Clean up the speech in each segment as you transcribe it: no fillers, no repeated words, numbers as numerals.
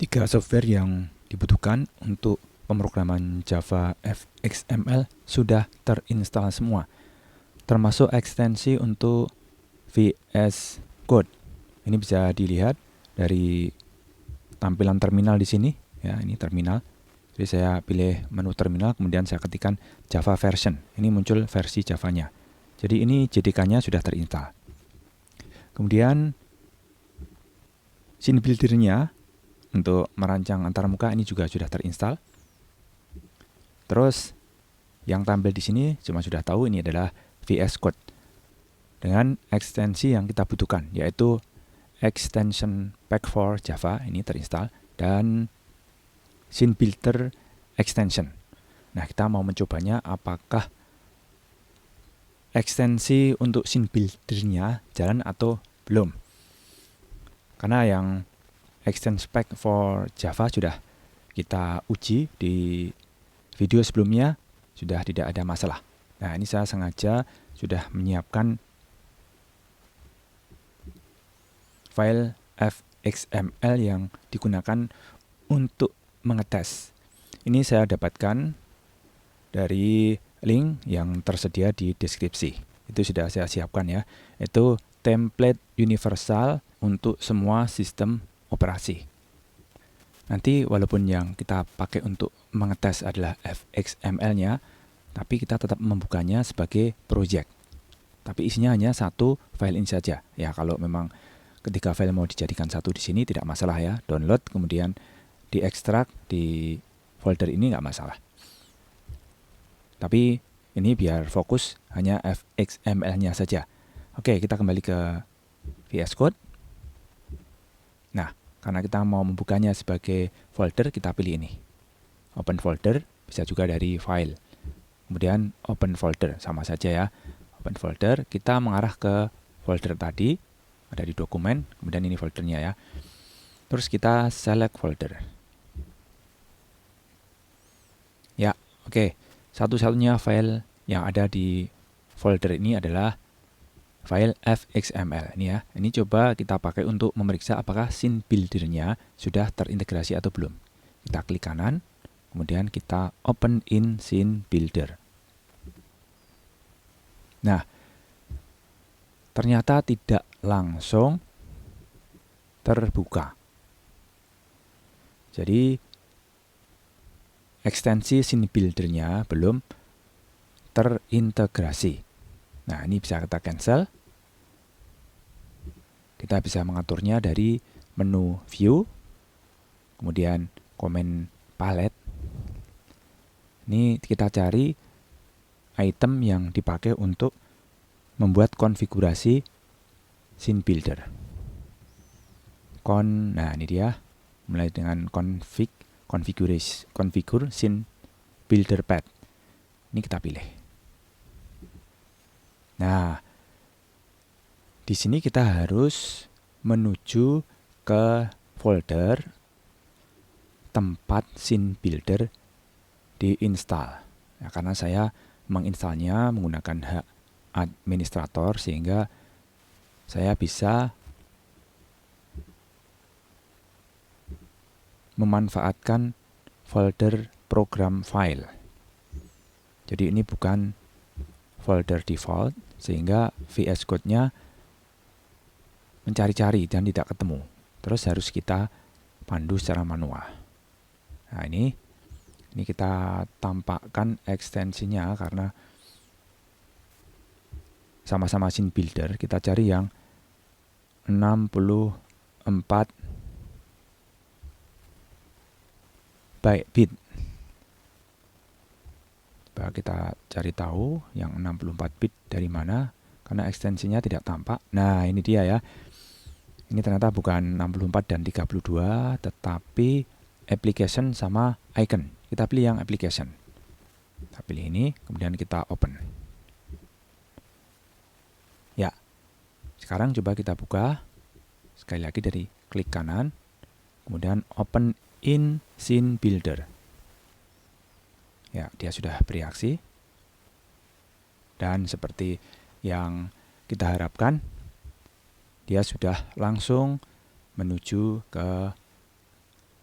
Tiga software yang dibutuhkan untuk pemrograman Java XML sudah terinstall semua, termasuk ekstensi untuk VS Code. Ini bisa dilihat dari tampilan terminal di sini, ya, ini terminal. Jadi saya pilih menu terminal, kemudian saya ketikkan Java version. Ini muncul versi Java-nya. Jadi ini JDK-nya sudah terinstall. Kemudian scene builder-nya untuk merancang antarmuka ini juga sudah terinstall. Terus yang tampil di sini cuma sudah tahu ini adalah VS Code dengan ekstensi yang kita butuhkan, yaitu extension pack for Java ini terinstall dan scene builder extension. Nah, kita mau mencobanya apakah ekstensi untuk scene builder-nya jalan atau belum. Karena yang extension pack for Java sudah kita uji di video sebelumnya, sudah tidak ada masalah. Nah, ini saya sengaja sudah menyiapkan file fxml yang digunakan untuk mengetes. Ini saya dapatkan dari link yang tersedia di deskripsi. Itu sudah saya siapkan ya. Itu template universal untuk semua sistem operasi. Nanti walaupun yang kita pakai untuk mengetes adalah fxml-nya, tapi kita tetap membukanya sebagai project. Tapi isinya hanya satu file ini saja. Ya, kalau memang ketika file mau dijadikan satu di sini tidak masalah ya. Download kemudian diekstrak di folder ini nggak masalah. Tapi ini biar fokus hanya fxml-nya saja. Oke, kita kembali ke VS Code. Nah, karena kita mau membukanya sebagai folder, kita pilih ini. Open folder, bisa juga dari file. Kemudian open folder, sama saja ya. Open folder, kita mengarah ke folder tadi, ada di dokumen, kemudian ini foldernya ya. Terus kita select folder. Ya, oke. Satu-satunya file yang ada di folder ini adalah file fxml ini ya. Ini coba kita pakai untuk memeriksa apakah scene builder-nya sudah terintegrasi atau belum. Kita klik kanan, kemudian kita open in scene builder. Nah, ternyata tidak langsung terbuka. Jadi ekstensi scene builder-nya belum terintegrasi. Nah, ini bisa kita cancel. Kita bisa mengaturnya dari menu view, kemudian comment palette. Ini kita cari item yang dipakai untuk membuat konfigurasi scene builder. Nah ini dia, mulai dengan configure scene builder path. Ini kita pilih. Nah, di sini kita harus menuju ke folder tempat scene builder diinstal. Ya, karena saya menginstalnya menggunakan hak administrator sehingga saya bisa memanfaatkan folder program file. Jadi ini bukan folder default sehingga VS Code-nya mencari-cari dan tidak ketemu. Terus harus kita pandu secara manual. Nah, ini kita tampakkan ekstensinya karena sama-sama scene builder. Kita cari yang 64 bit. Coba kita cari tahu yang 64 bit dari mana, karena ekstensinya tidak tampak. Nah, ini dia ya. Ini ternyata bukan 64 dan 32, tetapi application sama icon. Kita pilih yang application. Kita pilih ini, kemudian kita open. Ya, sekarang coba kita buka. Sekali lagi dari klik kanan, kemudian open in scene builder. Ya, dia sudah bereaksi. Dan seperti yang kita harapkan, dia sudah langsung menuju ke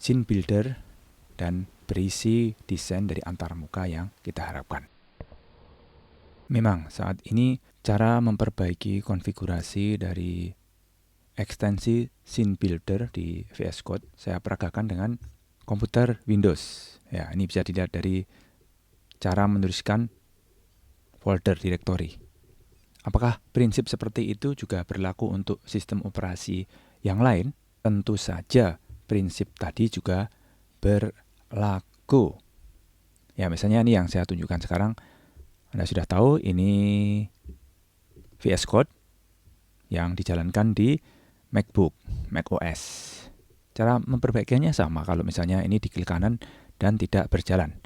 scene builder dan berisi desain dari antarmuka yang kita harapkan. Memang saat ini cara memperbaiki konfigurasi dari ekstensi scene builder di VS Code saya peragakan dengan komputer Windows. Ya, ini bisa dilihat dari cara menuliskan folder directory. Apakah prinsip seperti itu juga berlaku untuk sistem operasi yang lain? Tentu saja prinsip tadi juga berlaku. Ya, misalnya ini yang saya tunjukkan sekarang. Anda sudah tahu ini VS Code yang dijalankan di MacBook, macOS. Cara memperbaikinya sama kalau misalnya ini di klik kanan dan tidak berjalan.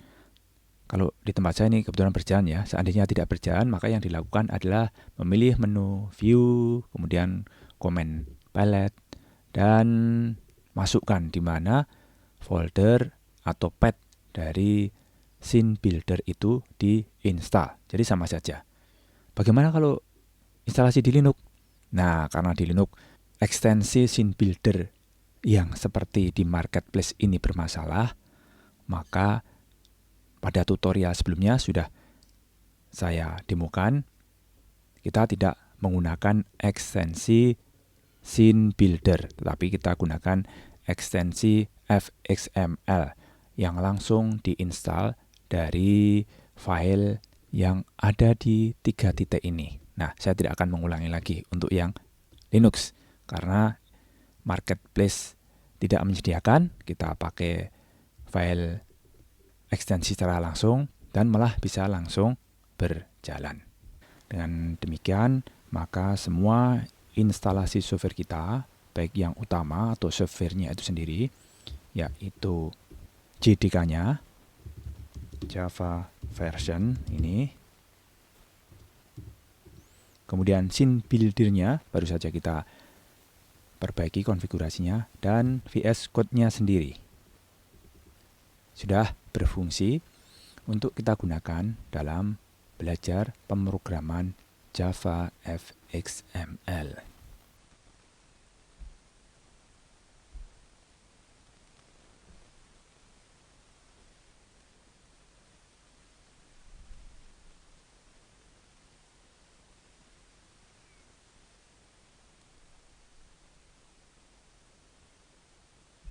Kalau di tempat saya ini kebetulan berjalan ya, seandainya tidak berjalan maka yang dilakukan adalah memilih menu view, kemudian comment palette, dan masukkan di mana folder atau path dari scene builder itu diinstal. Jadi sama saja. Bagaimana kalau instalasi di Linux? Nah, karena di Linux ekstensi scene builder yang seperti di marketplace ini bermasalah, maka pada tutorial sebelumnya sudah saya demokan, kita tidak menggunakan ekstensi scene builder, tetapi kita gunakan ekstensi fxml yang langsung diinstal dari file yang ada di 3 titik ini. Nah, saya tidak akan mengulangi lagi untuk yang Linux, karena marketplace tidak menyediakan, kita pakai file ekstensi secara langsung dan malah bisa langsung berjalan. Dengan demikian, maka semua instalasi software kita, baik yang utama atau softwarenya itu sendiri, yaitu JDK-nya, Java version ini, kemudian scene builder-nya baru saja kita perbaiki konfigurasinya, dan VS Code-nya sendiri sudah berfungsi untuk kita gunakan dalam belajar pemrograman Java fxml.